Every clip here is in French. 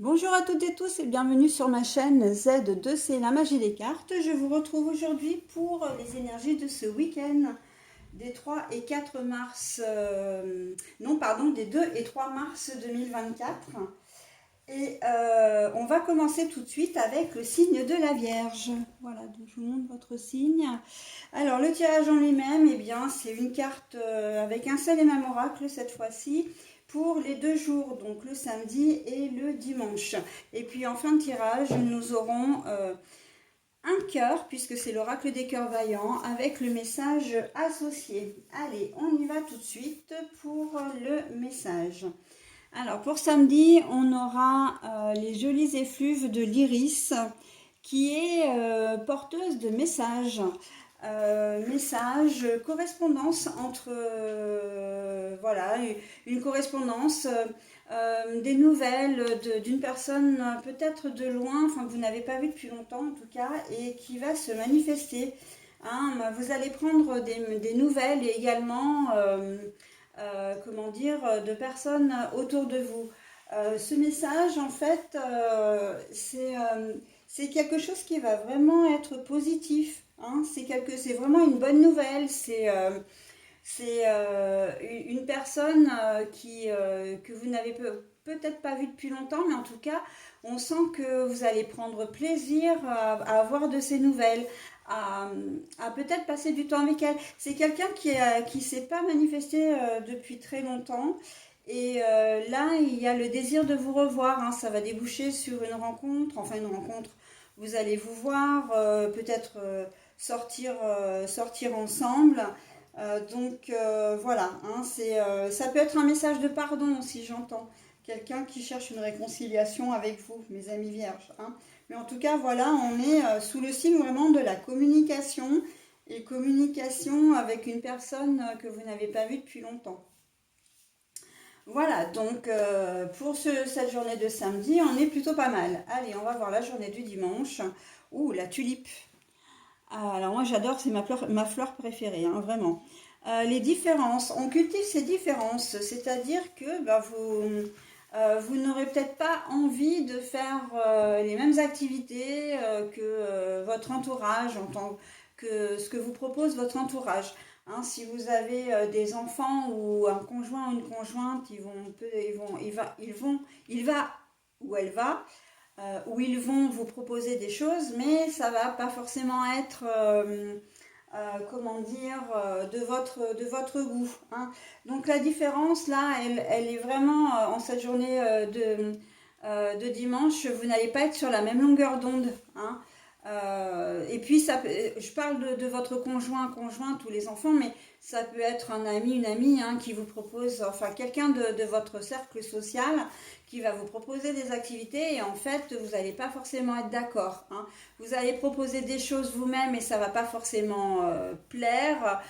Bonjour à toutes et tous et bienvenue sur ma chaîne Z2C La Magie des Cartes. Je vous retrouve aujourd'hui pour les énergies de ce week-end des 3 et 4 mars, des 2 et 3 mars 2024. Et on va commencer tout de suite avec le signe de la Vierge. Voilà, donc je vous montre votre signe. Alors le tirage en lui-même, eh bien, c'est une carte avec un seul et même oracle cette fois-ci pour les 2 jours, donc le samedi et le dimanche. Et puis en fin de tirage, nous aurons un cœur, puisque c'est l'oracle des cœurs vaillants, avec le message associé. Allez, on y va tout de suite pour le message. Alors pour samedi, on aura les jolies effluves de l'iris qui est porteuse de messages. Messages, correspondance entre, voilà, une correspondance, des nouvelles d'une personne peut-être de loin, enfin que vous n'avez pas vue depuis longtemps en tout cas, et qui va se manifester. Hein, vous allez prendre des nouvelles et également, comment dire, de personnes autour de vous. Ce message, en fait, c'est quelque chose qui va vraiment être positif. Hein. C'est vraiment une bonne nouvelle. C'est une personne que vous n'avez peut-être pas vue depuis longtemps, mais en tout cas, on sent que vous allez prendre plaisir à avoir de ces nouvelles, à, à peut-être passer du temps avec elle. C'est quelqu'un qui s'est pas manifesté depuis très longtemps. Et là, il y a le désir de vous revoir. Hein. Ça va déboucher sur une rencontre, enfin une rencontre. Vous allez vous voir, peut-être sortir ensemble. Voilà, hein, ça peut être un message de pardon aussi, j'entends. Quelqu'un qui cherche une réconciliation avec vous, mes amis vierges. Hein. Mais en tout cas, voilà, on est sous le signe vraiment de la communication et communication avec une personne que vous n'avez pas vue depuis longtemps. Voilà, donc pour cette journée de samedi, on est plutôt pas mal. Allez, on va voir la journée du dimanche. Ouh, la tulipe. Ah, alors moi j'adore, c'est ma fleur préférée, hein, vraiment. Les différences, on cultive ces différences, c'est-à-dire que bah, vous n'aurez peut-être pas envie de faire les mêmes activités que votre entourage, en tant que ce que vous propose votre entourage. Hein, si vous avez des enfants ou un conjoint ou une conjointe, il va ou elle va, où ils vont vous proposer des choses, mais ça va pas forcément être, comment dire, de votre goût. Hein. Donc la différence là, elle est vraiment en cette journée de dimanche, vous n'allez pas être sur la même longueur d'onde. Hein. Et puis, je parle de votre conjoint, conjointe ou les enfants, mais ça peut être un ami, une amie hein, qui vous propose, enfin quelqu'un de votre cercle social qui va vous proposer des activités et en fait, vous n'allez pas forcément être d'accord. Hein. Vous allez proposer des choses vous-même et ça ne va pas forcément plaire.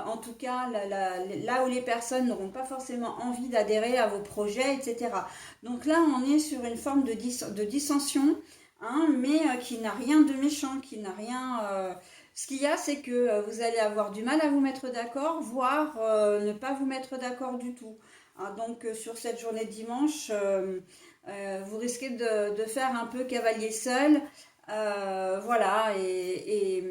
En tout cas, là où les personnes n'auront pas forcément envie d'adhérer à vos projets, etc. Donc là, on est sur une forme de dissension. Hein, mais qui n'a rien de méchant, qui n'a rien. Ce qu'il y a, c'est que vous allez avoir du mal à vous mettre d'accord, voire ne pas vous mettre d'accord du tout. Hein, donc sur cette journée de dimanche, vous risquez de faire un peu cavalier seul. Voilà, et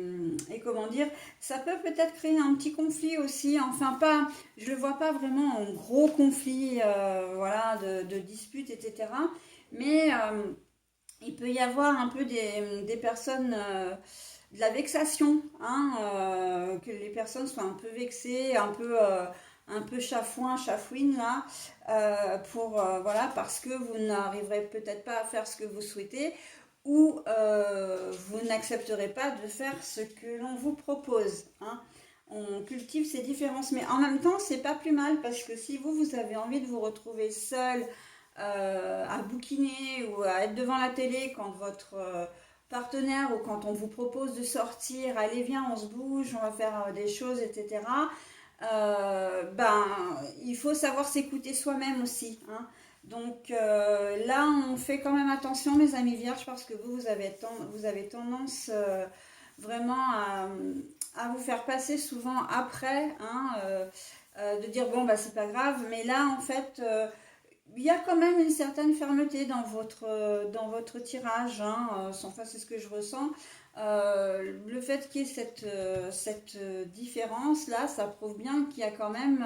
comment dire, ça peut peut-être créer un petit conflit aussi, enfin pas, je le vois pas vraiment en gros conflit, voilà, de disputes, etc. Mais il peut y avoir un peu des personnes, de la vexation, hein, que les personnes soient un peu vexées, un peu chafouin, chafouine là, voilà, parce que vous n'arriverez peut-être pas à faire ce que vous souhaitez ou vous n'accepterez pas de faire ce que l'on vous propose. Hein. On cultive ces différences, mais en même temps, c'est pas plus mal parce que si vous avez envie de vous retrouver seul à bouquiner ou à être devant la télé quand votre partenaire ou quand on vous propose de sortir, allez viens on se bouge, on va faire des choses, etc. Ben, il faut savoir s'écouter soi-même aussi. Hein. Donc là, on fait quand même attention, mes amis vierges, parce que vous avez tendance vraiment à vous faire passer souvent après, hein, de dire bon, bah c'est pas grave, mais là, en fait, il y a quand même une certaine fermeté dans votre tirage, hein, enfin, c'est ce que je ressens. Le fait qu'il y ait cette différence-là, ça prouve bien qu'il y a quand même,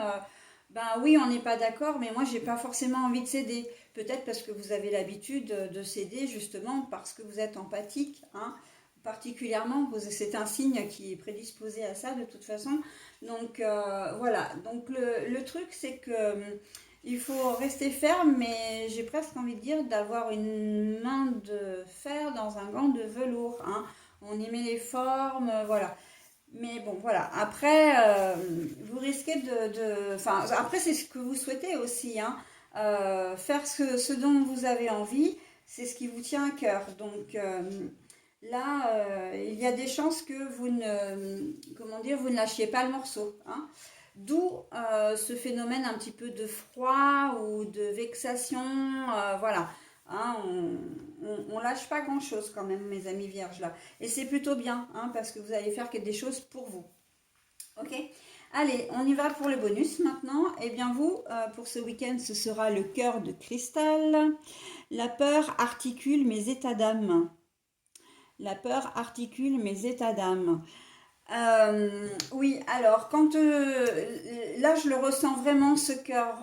ben oui, on n'est pas d'accord, mais moi, j'ai pas forcément envie de céder. Peut-être parce que vous avez l'habitude de céder, justement, parce que vous êtes empathique, hein, particulièrement, c'est un signe qui est prédisposé à ça, de toute façon. Donc, voilà. Donc, le truc, c'est que il faut rester ferme, mais j'ai presque envie de dire d'avoir une main de fer dans un gant de velours, hein. On y met les formes, voilà. Mais bon, voilà. Après, vous risquez enfin, après, c'est ce que vous souhaitez aussi, hein. Faire ce dont vous avez envie, c'est ce qui vous tient à cœur. Donc, là, il y a des chances que comment dire, vous ne lâchiez pas le morceau, hein. D'où ce phénomène un petit peu de froid ou de vexation, voilà. Hein, on lâche pas grand-chose quand même, mes amis vierges là. Et c'est plutôt bien, hein, parce que vous allez faire des choses pour vous. Ok. Allez, on y va pour le bonus maintenant. Eh bien vous, pour ce week-end, ce sera le cœur de cristal. La peur articule mes états d'âme. La peur articule mes états d'âme. Oui, alors là je le ressens vraiment, ce cœur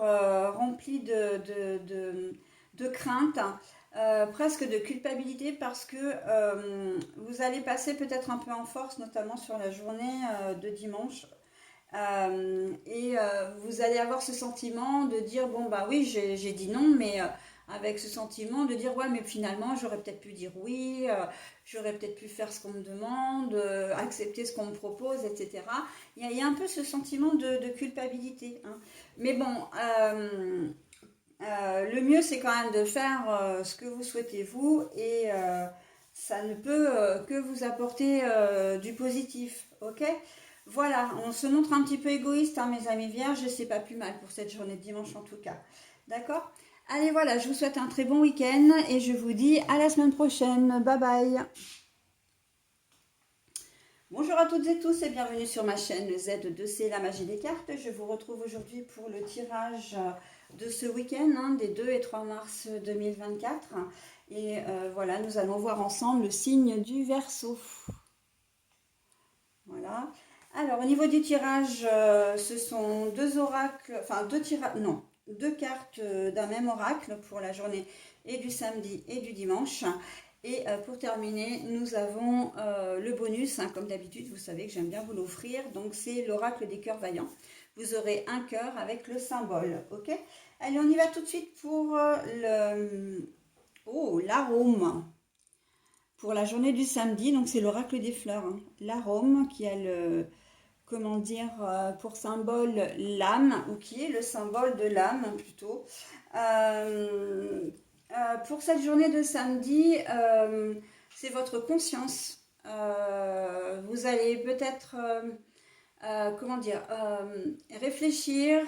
rempli de crainte, presque de culpabilité, parce que vous allez passer peut-être un peu en force, notamment sur la journée de dimanche. Vous allez avoir ce sentiment de dire, bon bah oui, j'ai dit non, mais avec ce sentiment de dire, ouais, mais finalement j'aurais peut-être pu dire oui, j'aurais peut-être pu faire ce qu'on me demande, accepter ce qu'on me propose, etc. Il y a un peu ce sentiment de culpabilité, hein. Mais bon, le mieux c'est quand même de faire ce que vous souhaitez vous, et ça ne peut que vous apporter du positif, ok? Voilà, on se montre un petit peu égoïste, hein, mes amis vierges, et c'est pas plus mal pour cette journée de dimanche en tout cas. D'accord? Allez, voilà, je vous souhaite un très bon week-end et je vous dis à la semaine prochaine. Bye bye. Bonjour à toutes et tous et bienvenue sur ma chaîne Z2C, la magie des cartes. Je vous retrouve aujourd'hui pour le tirage de ce week-end, hein, des 2 et 3 mars 2024. Et voilà, nous allons voir ensemble le signe du Verseau. Voilà. Alors, au niveau du tirage, ce sont deux oracles, enfin deux tirages, non, deux cartes d'un même oracle pour la journée et du samedi et du dimanche. Et pour terminer, nous avons le bonus, hein, comme d'habitude, vous savez que j'aime bien vous l'offrir. Donc, c'est l'oracle des cœurs vaillants. Vous aurez un cœur avec le symbole, ok? Allez, on y va tout de suite pour l'arôme. Pour la journée du samedi, donc c'est l'oracle des fleurs, hein. L'arôme qui a comment dire, pour symbole l'âme, ou qui est le symbole de l'âme plutôt. Pour cette journée de samedi, c'est votre conscience. Vous allez peut-être, comment dire, réfléchir.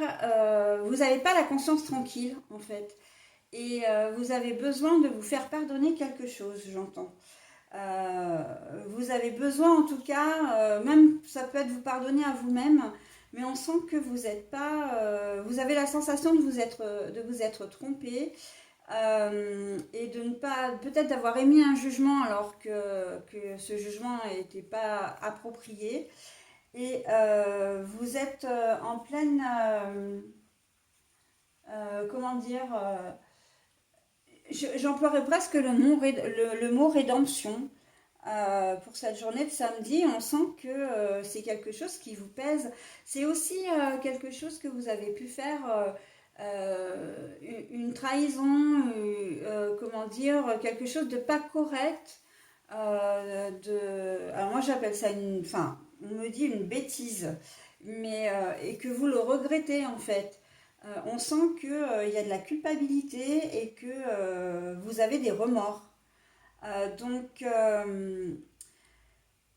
Vous n'avez pas la conscience tranquille en fait. Et vous avez besoin de vous faire pardonner quelque chose, j'entends. Vous avez besoin en tout cas, même ça peut être vous pardonner à vous-même, mais on sent que vous n'êtes pas, vous avez la sensation de vous être trompé, et de ne pas, peut-être d'avoir émis un jugement alors que ce jugement n'était pas approprié, et vous êtes en pleine, comment dire, j'emploierais presque le mot rédemption. Pour cette journée de samedi, on sent que c'est quelque chose qui vous pèse. C'est aussi quelque chose que vous avez pu faire, une trahison, comment dire, quelque chose de pas correct. Alors moi j'appelle ça enfin, on me dit une bêtise, mais et que vous le regrettez en fait. On sent qu'il y a de la culpabilité et que vous avez des remords. Donc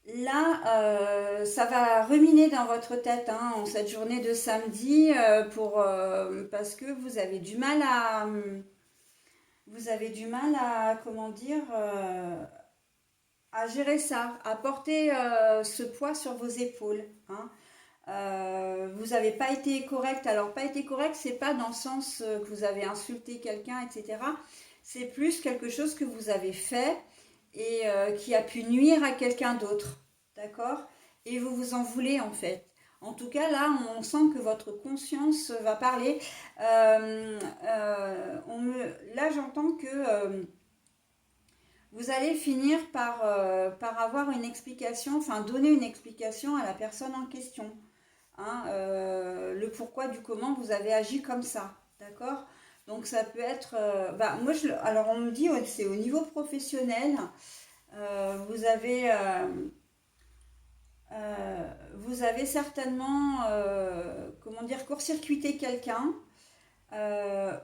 là, ça va ruminer dans votre tête, hein, en cette journée de samedi, parce que vous avez du mal à, comment dire, à gérer ça, à porter ce poids sur vos épaules, hein. Vous n'avez pas été correct. Alors, pas été correct, c'est pas dans le sens que vous avez insulté quelqu'un, etc. C'est plus quelque chose que vous avez fait et qui a pu nuire à quelqu'un d'autre. D'accord? Et vous vous en voulez en fait. En tout cas, là, on sent que votre conscience va parler. Là, j'entends que vous allez finir par avoir une explication, enfin donner une explication à la personne en question. Hein, le pourquoi du comment vous avez agi comme ça. D'accord? Donc ça peut être... moi, alors on me dit, ouais, c'est au niveau professionnel. Vous avez... vous avez certainement, comment dire, court-circuité quelqu'un,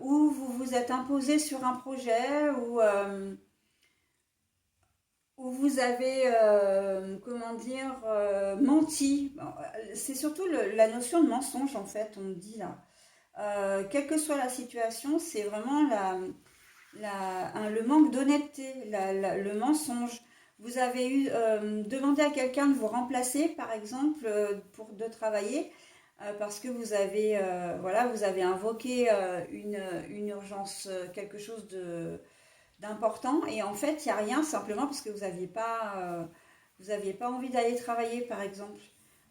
ou vous vous êtes imposé sur un projet, ou vous avez, comment dire, menti. Bon, c'est surtout la notion de mensonge, en fait, on me dit là. Quelle que soit la situation, c'est vraiment le manque d'honnêteté, le mensonge. Vous avez demandé à quelqu'un de vous remplacer, par exemple, de travailler, parce que vous avez, voilà, vous avez invoqué une urgence, quelque chose d'important, et en fait, il n'y a rien, simplement parce que vous aviez pas envie d'aller travailler, par exemple.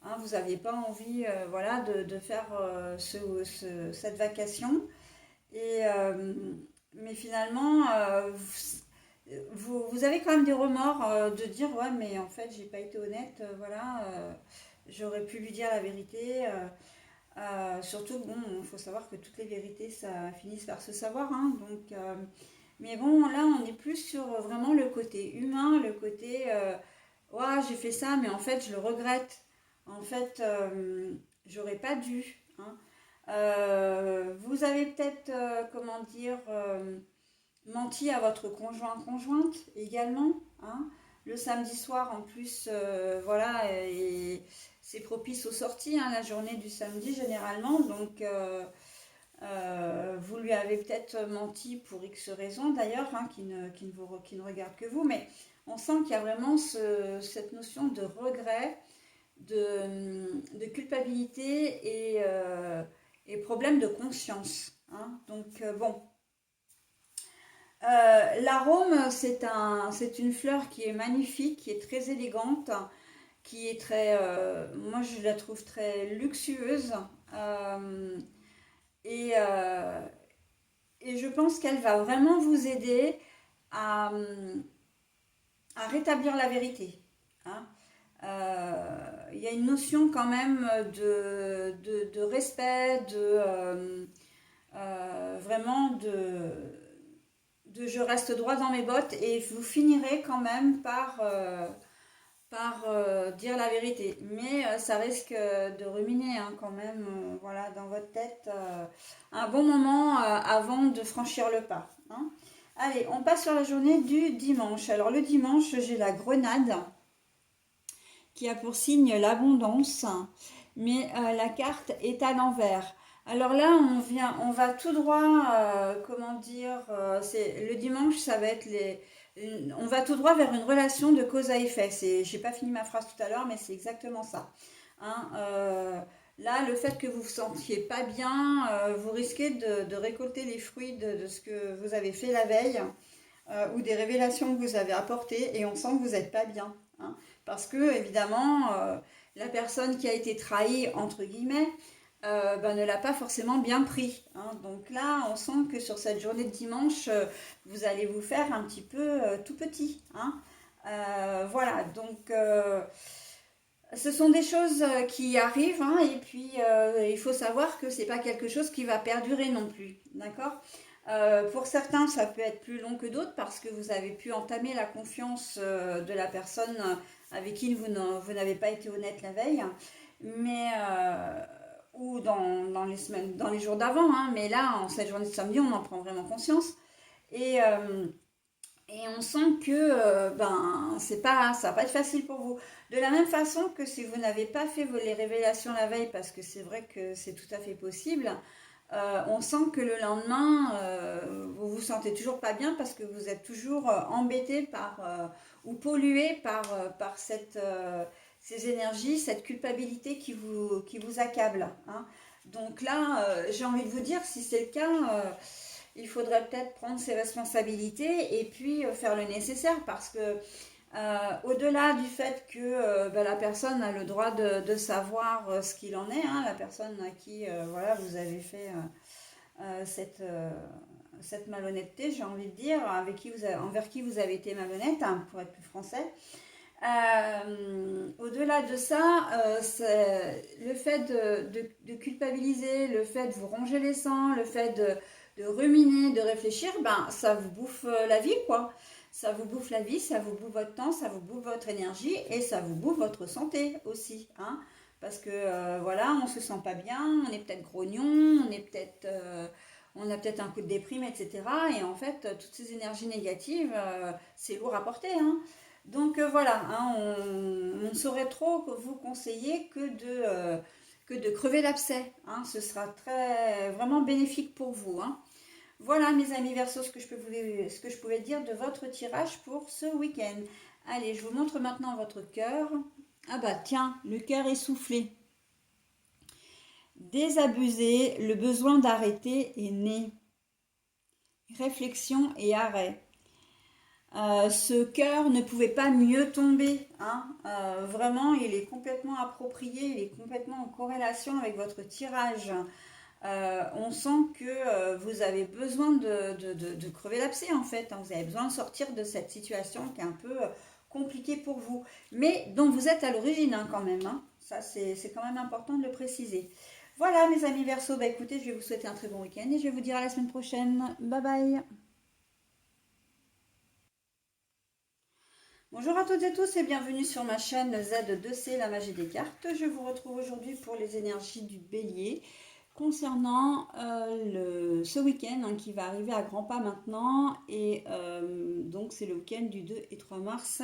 Hein, vous n'aviez pas envie, voilà, de faire cette vacation. Et, mais finalement, vous avez quand même des remords de dire ouais, mais en fait, j'ai pas été honnête, voilà, j'aurais pu lui dire la vérité. Surtout, bon, il faut savoir que toutes les vérités, ça finit par se savoir, hein, donc, mais bon, là, on est plus sur vraiment le côté humain, le côté ouais, j'ai fait ça, mais en fait, je le regrette. En fait, j'aurais pas dû. Hein. Vous avez peut-être, comment dire, menti à votre conjointe également. Hein. Le samedi soir, en plus, voilà, et c'est propice aux sorties, hein, la journée du samedi généralement. Donc, vous lui avez peut-être menti pour X raisons d'ailleurs, hein, qui ne regarde que vous. Mais on sent qu'il y a vraiment cette notion de regret, de culpabilité et problème de conscience. Hein. Donc, bon. L'arôme, c'est une fleur qui est magnifique, qui est très élégante, qui est très, moi je la trouve très luxueuse, euh, et, euh, et je pense qu'elle va vraiment vous aider à, à rétablir la vérité. Hein. Il y a une notion quand même de respect, vraiment de je reste droit dans mes bottes, et vous finirez quand même par dire la vérité. Mais ça risque de ruminer, hein, quand même, voilà, dans votre tête, un bon moment avant de franchir le pas. Hein. Allez, on passe sur la journée du dimanche. Alors le dimanche, j'ai la grenade qui a pour signe l'abondance, mais la carte est à l'envers. Alors là, on va tout droit, comment dire, le dimanche, ça va être on va tout droit vers une relation de cause à effet. J'ai pas fini ma phrase tout à l'heure, mais c'est exactement ça. Hein, là, le fait que vous vous sentiez pas bien, vous risquez de récolter les fruits de ce que vous avez fait la veille, ou des révélations que vous avez apportées, et on sent que vous n'êtes pas bien. Hein. Parce que, évidemment, la personne qui a été trahie, entre guillemets, ne l'a pas forcément bien pris. Hein. Donc là, on sent que sur cette journée de dimanche, vous allez vous faire un petit peu tout petit. Hein. Voilà, donc ce sont des choses qui arrivent, hein, et puis il faut savoir que c'est pas quelque chose qui va perdurer non plus. D'accord. Pour certains, ça peut être plus long que d'autres parce que vous avez pu entamer la confiance de la personne avec qui vous n'avez pas été honnête la veille, mais ou dans les semaines, dans les jours d'avant. Hein, mais là, en cette journée de samedi, on en prend vraiment conscience, et, euh, et on sent que ça va pas être facile pour vous. De la même façon que si vous n'avez pas fait les révélations la veille, parce que c'est vrai que c'est tout à fait possible, on sent que le lendemain, vous vous sentez toujours pas bien parce que vous êtes toujours embêté ou pollué par ces énergies, cette culpabilité qui vous accable, hein. Donc là, j'ai envie de vous dire, si c'est le cas, il faudrait peut-être prendre ses responsabilités et puis faire le nécessaire parce que au-delà du fait que la personne a le droit de savoir ce qu'il en est, hein, la personne à qui voilà, vous avez fait cette malhonnêteté, j'ai envie de dire, envers qui vous avez été malhonnête, hein, pour être plus français. Au-delà de ça, le fait de culpabiliser, le fait de vous ronger les sangs, le fait de ruminer, de réfléchir, ben, ça vous bouffe la vie, quoi. Ça vous bouffe la vie, ça vous bouffe votre temps, ça vous bouffe votre énergie et ça vous bouffe votre santé aussi, hein. Parce que voilà, on se sent pas bien, on est peut-être grognon, on a peut-être un coup de déprime, etc. Et en fait, toutes ces énergies négatives, c'est lourd à porter, hein. Donc voilà, hein, on ne saurait trop vous conseiller que de crever l'abcès, hein. Ce sera vraiment bénéfique pour vous, hein. Voilà mes amis Verseau, ce que je pouvais dire de votre tirage pour ce week-end. Allez, je vous montre maintenant votre cœur. Ah bah tiens, le cœur essoufflé. Désabusé, le besoin d'arrêter est né. Réflexion et arrêt. Ce cœur ne pouvait pas mieux tomber, hein. Vraiment, il est complètement approprié, il est complètement en corrélation avec votre tirage. On sent que vous avez besoin de crever l'abcès en fait, hein. Vous avez besoin de sortir de cette situation qui est un peu compliquée pour vous, mais dont vous êtes à l'origine, hein, quand même, hein. Ça, c'est quand même important de le préciser. Voilà mes amis Verseau, bah écoutez, je vais vous souhaiter un très bon week-end et je vais vous dire à la semaine prochaine. Bye bye. Bonjour à toutes et tous et bienvenue sur ma chaîne Z2C, la magie des cartes. Je vous retrouve aujourd'hui pour les énergies du bélier concernant ce week-end, hein, qui va arriver à grands pas maintenant. Et donc c'est le week-end du 2 et 3 mars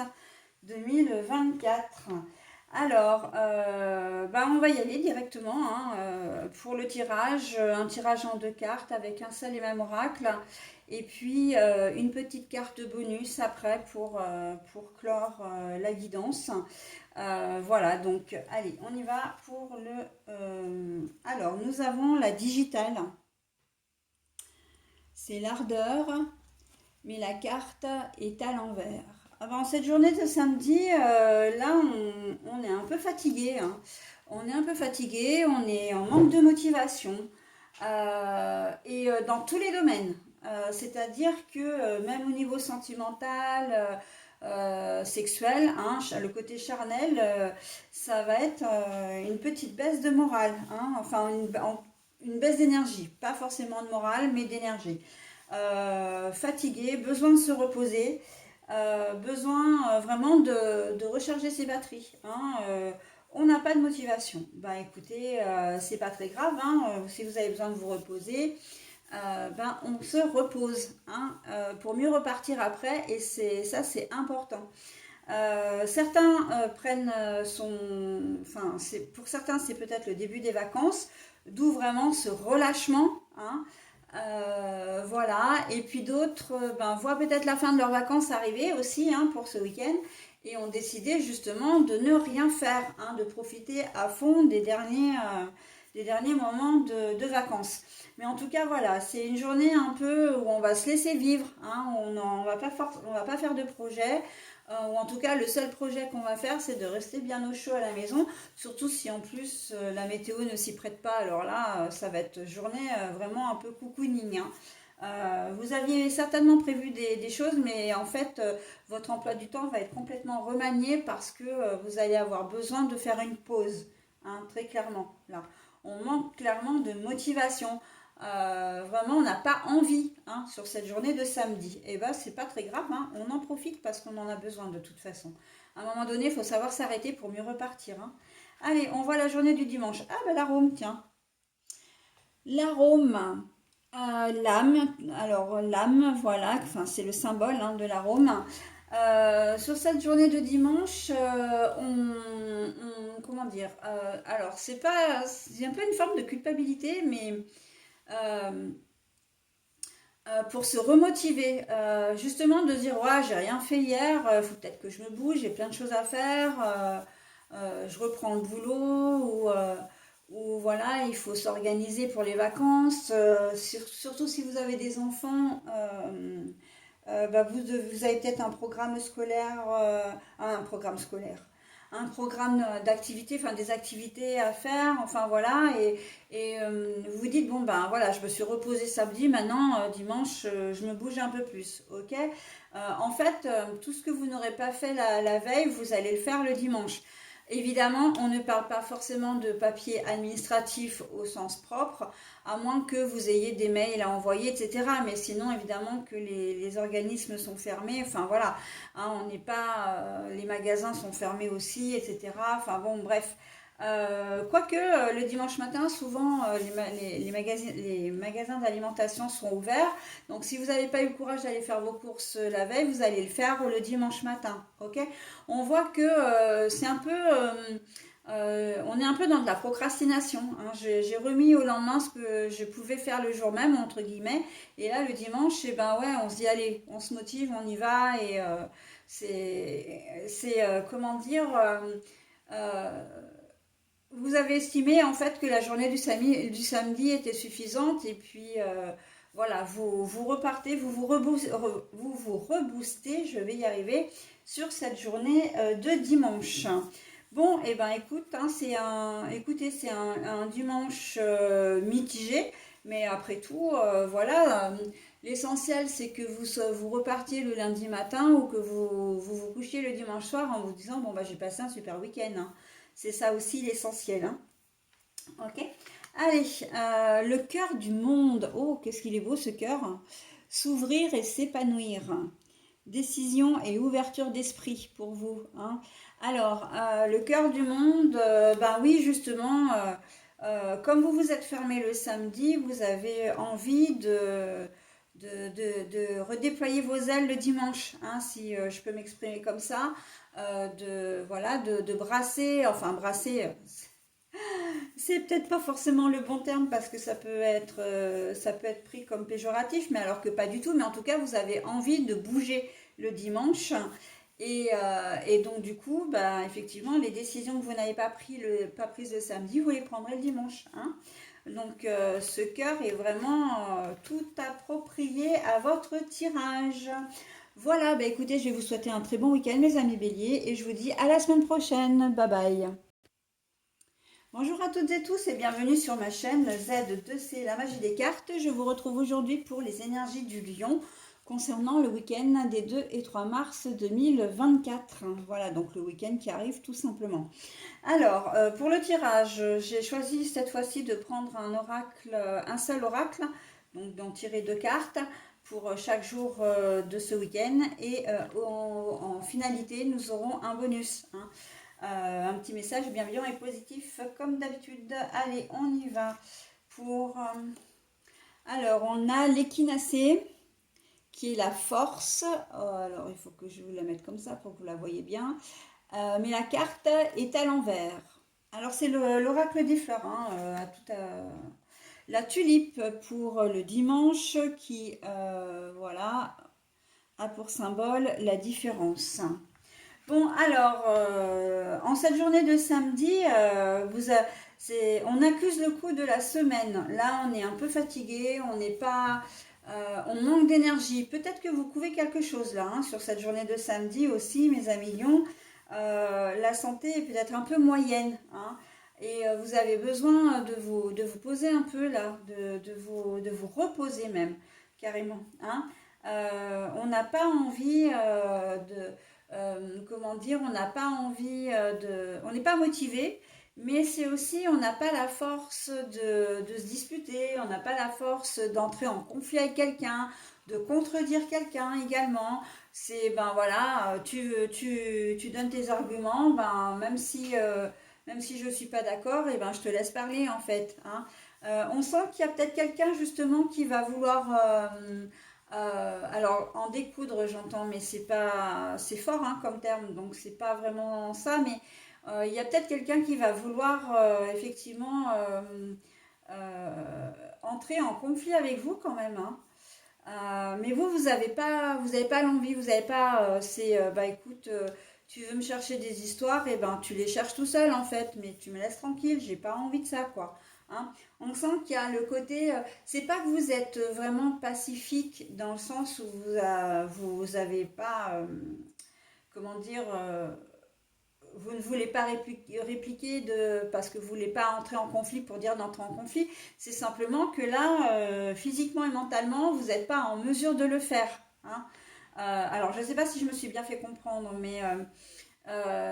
2024. Alors, on va y aller directement, hein, pour le tirage, un tirage en deux cartes avec un seul et même oracle, et puis une petite carte bonus après pour clore la guidance. Voilà, donc allez, on y va pour alors, nous avons la digitale, c'est l'ardeur, mais la carte est à l'envers. Avant cette journée de samedi, là, on est un peu fatigué, hein. On est un peu fatigué, on est en manque de motivation, et dans tous les domaines. C'est-à-dire que même au niveau sentimental, sexuel, hein, le côté charnel, ça va être une petite baisse de morale, hein, enfin une baisse d'énergie, pas forcément de morale, mais d'énergie. Fatigué, besoin de se reposer, besoin vraiment de recharger ses batteries, hein. On n'a pas de motivation. Bah écoutez, c'est pas très grave, hein, si vous avez besoin de vous reposer, on se repose, hein, pour mieux repartir après, et ça c'est important. Certains prennent pour certains c'est peut-être le début des vacances, d'où vraiment ce relâchement, hein. Voilà, et puis d'autres voient peut-être la fin de leurs vacances arriver aussi, hein, pour ce week-end, et ont décidé justement de ne rien faire, hein, de profiter à fond des derniers moments de vacances. Mais en tout cas, voilà, c'est une journée un peu où on va se laisser vivre, hein, on va pas faire de projet, ou en tout cas, le seul projet qu'on va faire, c'est de rester bien au chaud à la maison, surtout si en plus la météo ne s'y prête pas. Alors là, ça va être journée vraiment un peu cocooning, hein. Vous aviez certainement prévu des choses, mais en fait, votre emploi du temps va être complètement remanié parce que vous allez avoir besoin de faire une pause, hein, très clairement. Là, on manque clairement de motivation. Vraiment, on n'a pas envie, hein, sur cette journée de samedi. Et ben, c'est pas très grave, hein, on en profite parce qu'on en a besoin de toute façon. À un moment donné, il faut savoir s'arrêter pour mieux repartir, hein. Allez, on voit la journée du dimanche. Ah, ben l'arôme, tiens. L'arôme, l'âme. Alors, l'âme, voilà, enfin, c'est le symbole, hein, de l'arôme. Sur cette journée de dimanche, comment dire, alors c'est un peu une forme de culpabilité, mais euh, pour se remotiver, justement de dire ouais, j'ai rien fait hier, faut peut-être que je me bouge, j'ai plein de choses à faire, je reprends le boulot ou voilà, il faut s'organiser pour les vacances. Surtout si vous avez des enfants, bah, vous avez peut-être un programme d'activité, enfin des activités à faire, enfin voilà, et vous vous dites, bon ben voilà, je me suis reposée samedi, maintenant dimanche, je me bouge un peu plus, ok? En fait, tout ce que vous n'aurez pas fait la veille, vous allez le faire le dimanche. Évidemment, on ne parle pas forcément de papier administratif au sens propre, à moins que vous ayez des mails à envoyer, etc. Mais sinon, évidemment que les organismes sont fermés. Enfin voilà, hein, on n'est pas, les magasins sont fermés aussi, etc. Enfin bon, bref. Quoique le dimanche matin, souvent les magasins d'alimentation sont ouverts. Donc si vous n'avez pas eu le courage d'aller faire vos courses la veille, vous allez le faire le dimanche matin. Ok? On voit que c'est un peu on est un peu dans de la procrastination, hein. J'ai remis au lendemain ce que je pouvais faire le jour même, entre guillemets. Et là, le dimanche, eh ben ouais, on se dit, allez, on se motive, on y va. Et comment dire, euh, vous avez estimé en fait que la journée du samedi était suffisante. Et puis, voilà, vous repartez, vous vous reboostez, je vais y arriver, sur cette journée de dimanche. Bon, et ben écoute, hein, écoutez, c'est un dimanche mitigé, mais après tout, voilà, l'essentiel c'est que vous repartiez le lundi matin ou que vous couchiez le dimanche soir en vous disant, bon bah j'ai passé un super week-end, hein. C'est ça aussi l'essentiel, hein. Ok. Allez, le cœur du monde. Oh, qu'est-ce qu'il est beau ce cœur. S'ouvrir et s'épanouir. Décision et ouverture d'esprit pour vous, hein. Alors, le cœur du monde, ben oui, justement, comme vous vous êtes fermé le samedi, vous avez envie de redéployer vos ailes le dimanche, hein, si je peux m'exprimer comme ça, voilà, de brasser, enfin brasser, c'est peut-être pas forcément le bon terme parce que ça peut être pris comme péjoratif, mais alors que pas du tout. Mais en tout cas, vous avez envie de bouger le dimanche. Et donc, du coup, bah, effectivement, les décisions que vous n'avez pas prises le samedi, vous les prendrez le dimanche, hein. Donc, ce cœur est vraiment tout approprié à votre tirage. Voilà, bah, écoutez, je vais vous souhaiter un très bon week-end, mes amis béliers, et je vous dis à la semaine prochaine. Bye bye. Bonjour à toutes et tous et bienvenue sur ma chaîne Z2C, la magie des cartes. Je vous retrouve aujourd'hui pour les énergies du lion concernant le week-end des 2 et 3 mars 2024. Voilà, donc le week-end qui arrive tout simplement. Alors, pour le tirage, j'ai choisi cette fois-ci de prendre un seul oracle, donc d'en tirer 2 cartes pour chaque jour de ce week-end. Et en finalité, nous aurons un bonus, hein. Un petit message bienveillant et positif comme d'habitude. Allez, on y va. Alors, on a l'échinacée qui est la force. Alors, il faut que je vous la mette comme ça pour que vous la voyez bien. Mais la carte est à l'envers. Alors, c'est l'oracle des fleurs, hein, la tulipe pour le dimanche qui, voilà, a pour symbole la différence. Bon, alors, en cette journée de samedi, on accuse le coup de la semaine. Là, on est un peu fatigué, on n'est pas, on manque d'énergie. Peut-être que vous couvez quelque chose là, hein, sur cette journée de samedi aussi, mes amis lions. La santé est peut-être un peu moyenne, hein, et vous avez besoin de vous poser un peu là, de vous reposer même, carrément, hein. On n'a pas envie comment dire, on n'a pas envie on n'est pas motivé, mais c'est aussi, on n'a pas la force de se disputer, on n'a pas la force d'entrer en conflit avec quelqu'un, de contredire quelqu'un également. C'est, ben voilà, tu donnes tes arguments, ben même si je ne suis pas d'accord, et ben je te laisse parler en fait, hein. On sent qu'il y a peut-être quelqu'un justement qui va vouloir alors en découdre j'entends, mais c'est fort, hein, comme terme, donc c'est pas vraiment ça, mais il y a peut-être quelqu'un qui va vouloir effectivement entrer en conflit avec vous quand même, hein. Mais vous avez pas l'envie, vous avez pas, bah écoute, tu veux me chercher des histoires, et ben tu les cherches tout seul en fait, mais tu me laisses tranquille, j'ai pas envie de ça quoi. Hein. On sent qu'il y a le côté, c'est pas que vous êtes vraiment pacifique dans le sens où vous avez pas, comment dire, vous ne voulez pas répliquer parce que vous ne voulez pas entrer en conflit pour dire d'entrer en conflit. C'est simplement que là, physiquement et mentalement, vous n'êtes pas en mesure de le faire. Hein. Alors, je ne sais pas si je me suis bien fait comprendre, mais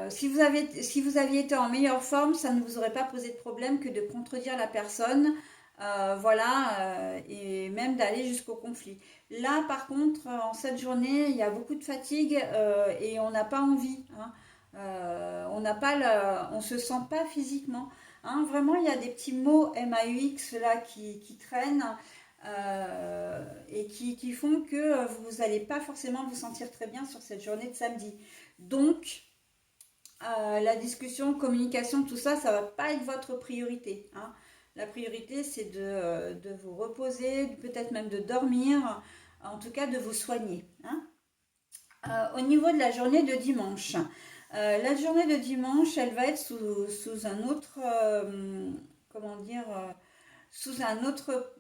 si vous aviez été en meilleure forme, ça ne vous aurait pas posé de problème que de contredire la personne. Voilà, et même d'aller jusqu'au conflit. Là, par contre, en cette journée, il y a beaucoup de fatigue et on n'a pas envie. Hein. On n'a pas on se sent pas physiquement. Hein. Vraiment, il y a des petits mots MAUX là qui traînent et qui font que vous n'allez pas forcément vous sentir très bien sur cette journée de samedi. Donc, la discussion, communication, tout ça, ça va pas être votre priorité. Hein. La priorité, c'est de vous reposer, peut-être même de dormir, en tout cas de vous soigner. Hein. Au niveau de la journée de dimanche, la journée de dimanche, elle va être sous un autre, comment dire, sous un autre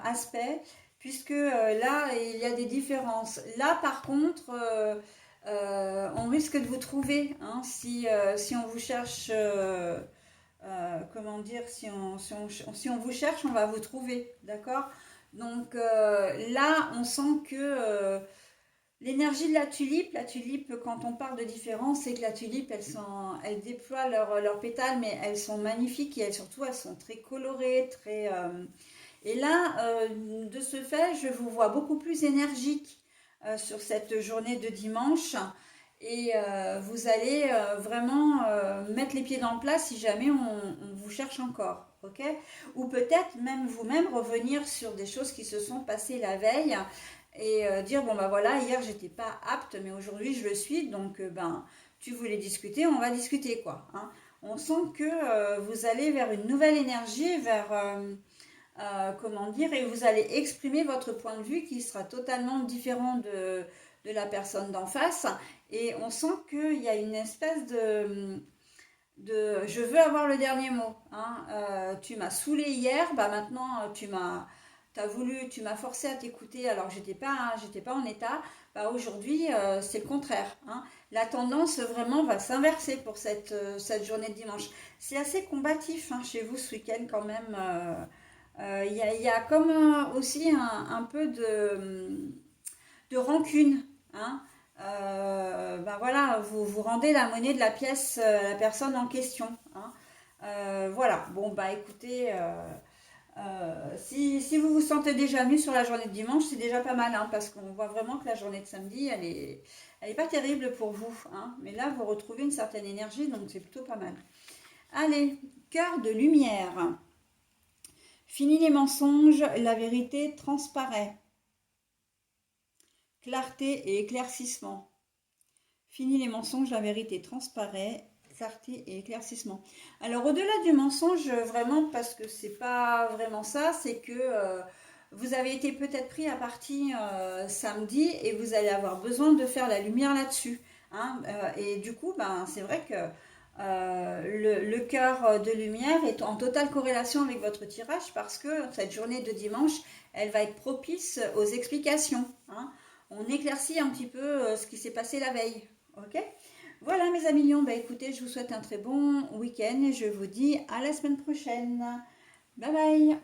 aspect, puisque là, il y a des différences. Là, par contre, on risque de vous trouver, hein, si on vous cherche, comment dire, si on vous cherche, on va vous trouver, d'accord? Donc là, on sent que l'énergie de la tulipe, quand on parle de différence, c'est que la tulipe, elles déploient leurs pétales, mais elles sont magnifiques et surtout, elles sont très colorées, très... Et là, de ce fait, je vous vois beaucoup plus énergique sur cette journée de dimanche et vous allez vraiment mettre les pieds dans le plat si jamais on vous cherche encore, ok? Ou peut-être même vous-même revenir sur des choses qui se sont passées la veille et dire bon bah voilà, hier j'étais pas apte mais aujourd'hui je le suis, donc ben tu voulais discuter, on va discuter quoi, hein. On sent que vous allez vers une nouvelle énergie, vers comment dire, et vous allez exprimer votre point de vue qui sera totalement différent de la personne d'en face, et on sent qu'il y a une espèce de je veux avoir le dernier mot, hein. Tu m'as saoulé hier, bah maintenant tu m'as forcé à t'écouter alors que j'étais pas en état. Bah aujourd'hui c'est le contraire, hein. La tendance vraiment va s'inverser pour cette journée de dimanche. C'est assez combatif hein, chez vous ce week-end quand même. Il y a comme aussi un peu de rancune, hein. Ben voilà, vous rendez la monnaie de la pièce à la personne en question, hein. Voilà, bon bah écoutez, si vous vous sentez déjà mieux sur la journée de dimanche, c'est déjà pas mal, hein, parce qu'on voit vraiment que la journée de samedi, elle est pas terrible pour vous, hein, mais là vous retrouvez une certaine énergie, donc c'est plutôt pas mal. Allez, cœur de lumière. Fini les mensonges, la vérité transparaît. Clarté et éclaircissement. Fini les mensonges, la vérité transparaît. Clarté et éclaircissement. Alors au-delà du mensonge, vraiment, parce que c'est pas vraiment ça, c'est que vous avez été peut-être pris à partie samedi et vous allez avoir besoin de faire la lumière là-dessus. Hein, et du coup, ben, c'est vrai que le cœur de lumière est en totale corrélation avec votre tirage parce que cette journée de dimanche, elle va être propice aux explications. Hein. On éclaircit un petit peu ce qui s'est passé la veille. Ok? Voilà mes amis lions, bah écoutez, je vous souhaite un très bon week-end et je vous dis à la semaine prochaine. Bye bye!